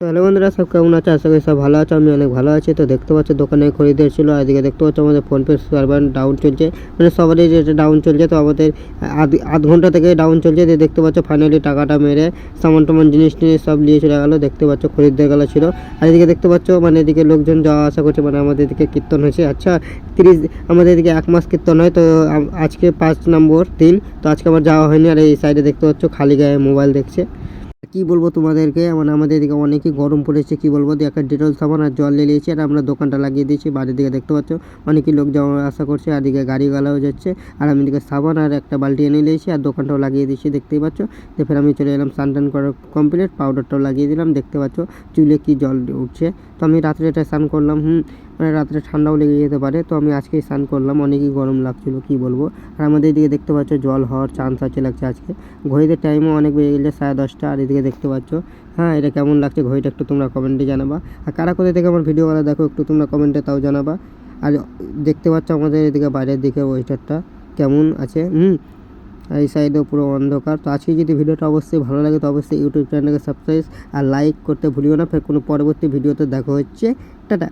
তো হ্যালো বন্ধুরা, সব কেমন আছে? আশা করি সব ভালো আছে। আমি অনেক ভালো আছি। তো দেখতে পাচ্ছ দোকানে খরিদ্দার ছিল, আর এদিকে দেখতে পাচ্ছ আমাদের ফোনপে সার্ভার ডাউন চলছে, মানে সবারই যেটা ডাউন চলছে। তো আমাদের আধ ঘন্টা থেকে ডাউন চলছে। দিয়ে দেখতে পাচ্ছ ফাইনালি টাকাটা মেরে সামান টামান জিনিস টিনিস সব নিয়ে চলে গেলো। দেখতে পাচ্ছ খরিদ্দার গেলা ছিল। আর এদিকে দেখতে পাচ্ছ মানে এদিকে লোকজন যাওয়া আসা করছে, মানে আমাদের এদিকে কীর্তন হয়েছে। আচ্ছা, আমাদের এদিকে 1 মাস কীর্তন হয়। তো আজকে 5 নম্বর দিন, তো আজকে আমার যাওয়া হয়নি। আর এই সাইডে দেখতে পাচ্ছ খালি গায়ে মোবাইল দেখছে। কি বলবো তোমাদেরকে, মানে আমাদের এদিকে অনেকই গরম পড়েছে। কি বলবো, দিয়ে একটা ডেটল সাবান আর জল নিয়ে নিয়েছি, আর আমরা দোকানটা লাগিয়ে দিয়েছি। বাড়ির দিকে দেখতে পাচ্ছ অনেকই লোক যাওয়া আসা করছে, আর দিকে গাড়িওয়ালাও যাচ্ছে। আর আমি এদিকে সাবান আর একটা বালতি এনে নিয়েছি, আর দোকানটাও লাগিয়ে দিয়েছি, দেখতেই পাচ্ছ। তো ফের আমি চলে এলাম, স্নান টান করা কমপ্লিট, পাউডারটাও লাগিয়ে দিলাম। দেখতে পাচ্ছ চুলে কি জল উঠছে। তো আমি রাত্রে এটা স্নান করলাম। মানে রাত্রে ঠান্ডাও লেগে যেতে পারে, তো আমি আজকেই স্নান করলাম। অনেকই গরম লাগছিলো, কি বলবো। আর আমাদের এদিকে দেখতে পাচ্ছ জল হওয়ার চান্স আছে লাগছে আজকে। ঘড়িতে টাইমও অনেক বেজে গেছে, 10:30। আর এদিকে দেখতে পাচ্ছ, হ্যাঁ, এটা কেমন লাগছে ঘড়িটা একটু তোমরা কমেন্টে জানাবা। আর কারা কোথায় থেকে আমার ভিডিওগুলো দেখো একটু তোমরা কমেন্টে তাও জানাবা। আর দেখতে পাচ্ছ আমাদের এদিকে বাইরের দিকে ওয়েদারটা কেমন আছে। আর এই সাইডে পুরো অন্ধকার। তো আজকে যদি ভিডিওটা অবশ্যই ভালো লাগে, তো অবশ্যই ইউটিউব চ্যানেলকে সাবস্ক্রাইব আর লাইক করতে ভুলিও না। ফের কোনো পরবর্তী ভিডিওতে দেখা হচ্ছে। টাটা।